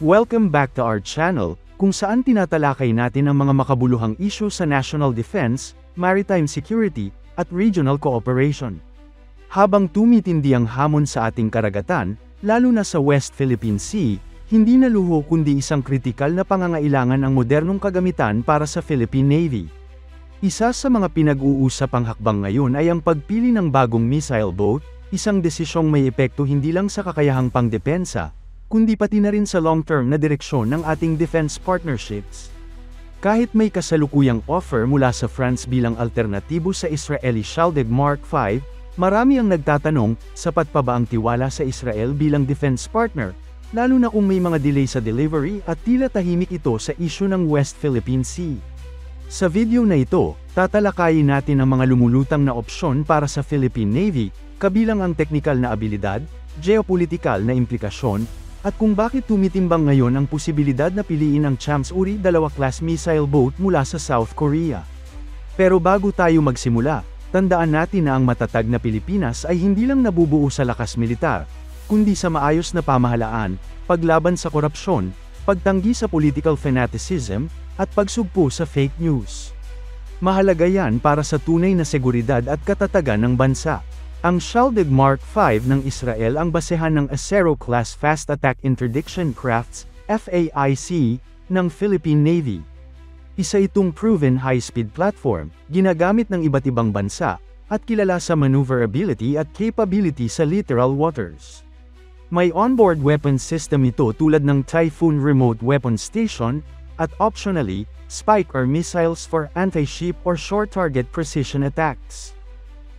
Welcome back to our channel, kung saan tinatalakay natin ang mga makabuluhang issue sa national defense, maritime security, at regional cooperation. Habang tumitindi ang hamon sa ating karagatan, lalo na sa West Philippine Sea, hindi na luho kundi isang kritikal na pangangailangan ang modernong kagamitan para sa Philippine Navy. Isa sa mga pinag-uusapang hakbang ngayon ay ang pagpili ng bagong missile boat, isang desisyong may epekto hindi lang sa kakayahang pangdepensa, kundi pati na rin sa long-term na direksyon ng ating defense partnerships. Kahit may kasalukuyang offer mula sa France bilang alternatibo sa Israeli Shaldig Mark V, marami ang nagtatanong, sapat pa ba ang tiwala sa Israel bilang defense partner, lalo na kung may mga delay sa delivery at tila tahimik ito sa issue ng West Philippine Sea. Sa video na ito, tatalakayin natin ang mga lumulutang na opsyon para sa Philippine Navy, kabilang ang teknikal na abilidad, geopolitikal na implikasyon, at kung bakit tumitimbang ngayon ang posibilidad na piliin ang Champs-Uri 2 class missile boat mula sa South Korea. Pero bago tayo magsimula, tandaan natin na ang matatag na Pilipinas ay hindi lang nabubuo sa lakas militar, kundi sa maayos na pamahalaan, paglaban sa korupsyon, pagtanggi sa political fanaticism, at pagsugpo sa fake news. Mahalaga yan para sa tunay na seguridad at katatagan ng bansa. Ang Shaldig Mark V ng Israel ang basehan ng Acero-class Fast Attack Interdiction Crafts, FAIC, ng Philippine Navy. Isa itong proven high-speed platform, ginagamit ng iba't ibang bansa, at kilala sa maneuverability at capability sa littoral waters. May onboard weapon system ito tulad ng Typhoon Remote Weapon Station, at optionally, spike or missiles for anti-ship or short-target precision attacks.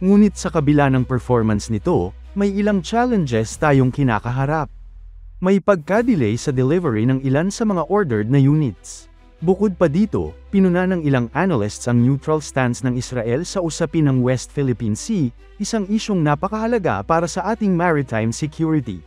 Ngunit sa kabila ng performance nito, may ilang challenges tayong kinakaharap. May pagka-delay sa delivery ng ilan sa mga ordered na units. Bukod pa dito, pinuna ng ilang analysts ang neutral stance ng Israel sa usapin ng West Philippine Sea, isang isyong napakahalaga para sa ating maritime security.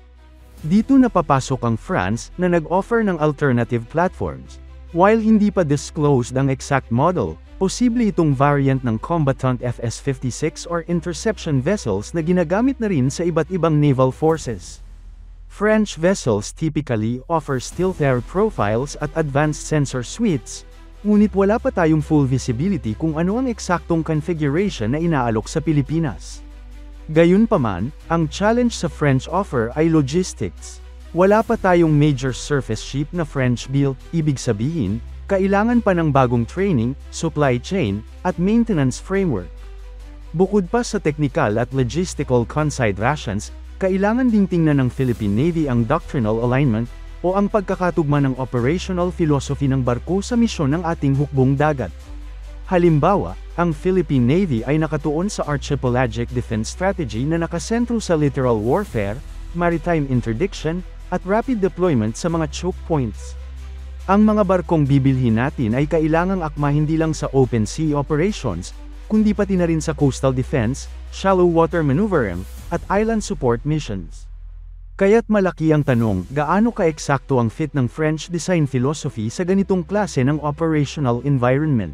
Dito napapasok ang France na nag-offer ng alternative platforms. While hindi pa disclosed ang exact model, posible itong variant ng combatant FS-56 or interception vessels na ginagamit na rin sa iba't ibang naval forces. French vessels typically offer stealthier profiles at advanced sensor suites, ngunit wala pa tayong full visibility kung ano ang eksaktong configuration na inaalok sa Pilipinas. Gayunpaman, ang challenge sa French offer ay logistics. Wala pa tayong major surface ship na French-built, ibig sabihin, kailangan pa ng bagong training, supply chain, at maintenance framework. Bukod pa sa technical at logistical considerations, kailangan ding tingnan ng Philippine Navy ang doctrinal alignment, o ang pagkakatugma ng operational philosophy ng barko sa misyon ng ating hukbong dagat. Halimbawa, ang Philippine Navy ay nakatuon sa archipelagic defense strategy na nakasentro sa littoral warfare, maritime interdiction, at rapid deployment sa mga choke points. Ang mga barkong bibilhin natin ay kailangang akma hindi lang sa open sea operations, kundi pati na rin sa coastal defense, shallow water maneuvering, at island support missions. Kaya't malaki ang tanong, gaano ka-eksakto ang fit ng French design philosophy sa ganitong klase ng operational environment?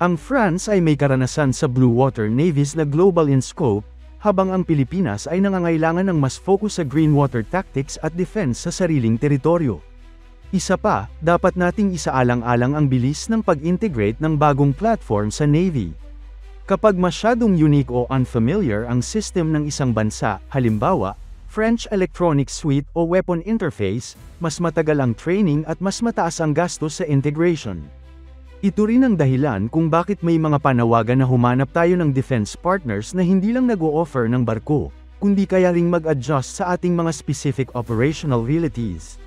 Ang France ay may karanasan sa blue water navies na global in scope, habang ang Pilipinas ay nangangailangan ng mas focus sa green water tactics at defense sa sariling teritoryo. Isa pa, dapat nating isaalang-alang ang bilis ng pag-integrate ng bagong platform sa Navy. Kapag masyadong unique o unfamiliar ang system ng isang bansa, halimbawa, French electronic suite o weapon interface, mas matagal ang training at mas mataas ang gastos sa integration. Ito rin ang dahilan kung bakit may mga panawagan na humanap tayo ng defense partners na hindi lang nag-o-offer ng barko, kundi kaya ring mag-adjust sa ating mga specific operational realities.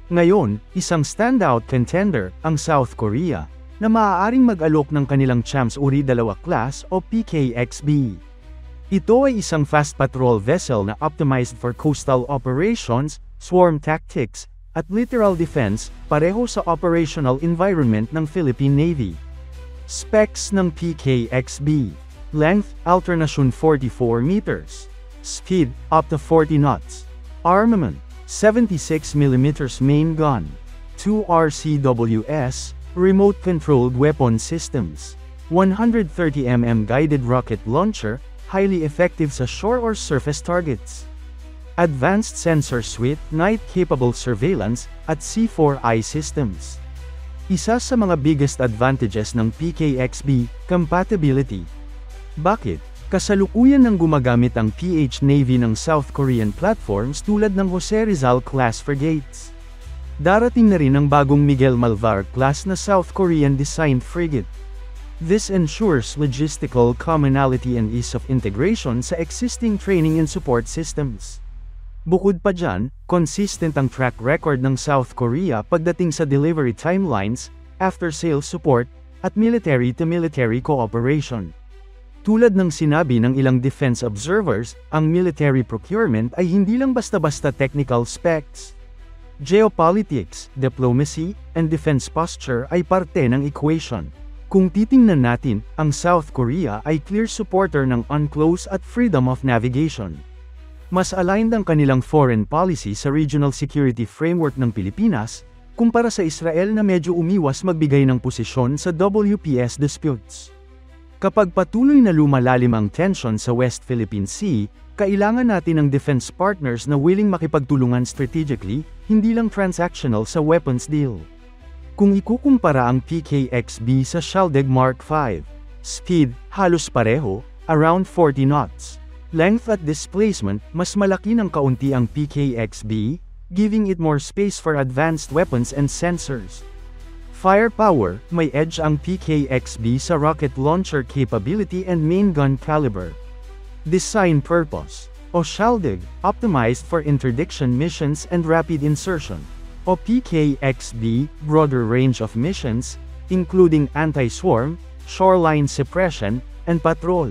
Ngayon, isang standout contender, ang South Korea, na maaaring mag-alok ng kanilang Champs-Uri 2 class o PKXB. Ito ay isang fast patrol vessel na optimized for coastal operations, swarm tactics, at littoral defense, pareho sa operational environment ng Philippine Navy. Specs ng PKXB. Length, alternation 44 meters. Speed, up to 40 knots. Armament, 76mm main gun. 2 RCWS, remote-controlled weapon systems. 130mm guided rocket launcher, highly effective sa shore or surface targets. advanced sensor suite, night-capable surveillance, at C4I systems. Isa sa mga biggest advantages ng PKXB, compatibility. Bakit? Kasalukuyan nang gumagamit ang PH Navy ng South Korean platforms tulad ng Jose Rizal-class frigates. Darating na rin ang bagong Miguel Malvar-class na South Korean-designed frigate. This ensures logistical commonality and ease of integration sa existing training and support systems. Bukod pa dyan, consistent ang track record ng South Korea pagdating sa delivery timelines, after-sales support, at military-to-military cooperation. Tulad ng sinabi ng ilang defense observers, ang military procurement ay hindi lang basta-basta technical specs. Geopolitics, diplomacy, and defense posture ay parte ng equation. Kung titingnan natin, ang South Korea ay clear supporter ng UNCLOS at freedom of navigation. Mas aligned ang kanilang foreign policy sa regional security framework ng Pilipinas, kumpara sa Israel na medyo umiwas magbigay ng posisyon sa WPS disputes. Kapag patuloy na lumalalim ang tension sa West Philippine Sea, kailangan natin ng defense partners na willing makipagtulungan strategically, hindi lang transactional sa weapons deal. Kung ikukumpara ang PKXB sa Shaldig Mark V, speed, halos pareho, around 40 knots. Length at displacement, mas malaki ng kaunti ang PKXB, giving it more space for advanced weapons and sensors. Firepower, may edge ang PKXB sa rocket launcher capability and main gun caliber. Design purpose. O Shaldig, optimized for interdiction missions and rapid insertion. O PKXB, broader range of missions, including anti-swarm, shoreline suppression, and patrol.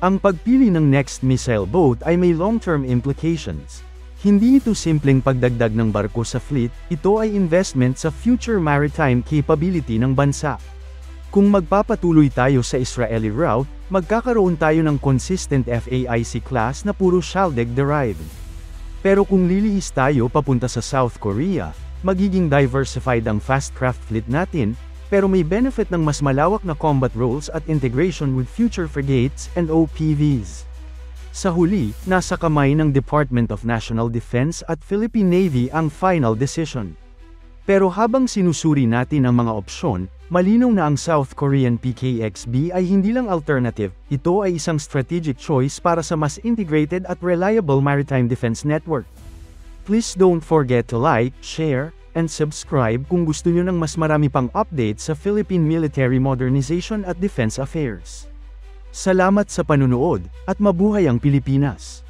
Ang pagpili ng next missile boat ay may long-term implications. Hindi ito simpleng pagdagdag ng barko sa fleet, ito ay investment sa future maritime capability ng bansa. Kung magpapatuloy tayo sa Israeli route, magkakaroon tayo ng consistent FAIC class na puro Shaldig derived. Pero kung lilihis tayo papunta sa South Korea, magiging diversified ang fast craft fleet natin, pero may benefit ng mas malawak na combat roles at integration with future frigates and OPVs. Sa huli, nasa kamay ng Department of National Defense at Philippine Navy ang final decision. Pero habang sinusuri natin ang mga opsyon, malinaw na ang South Korean PKXB ay hindi lang alternative, ito ay isang strategic choice para sa mas integrated at reliable maritime defense network. Please don't forget to like, share, and subscribe kung gusto nyo ng mas marami pang updates sa Philippine military modernization at defense affairs. Salamat sa panunood, at mabuhay ang Pilipinas!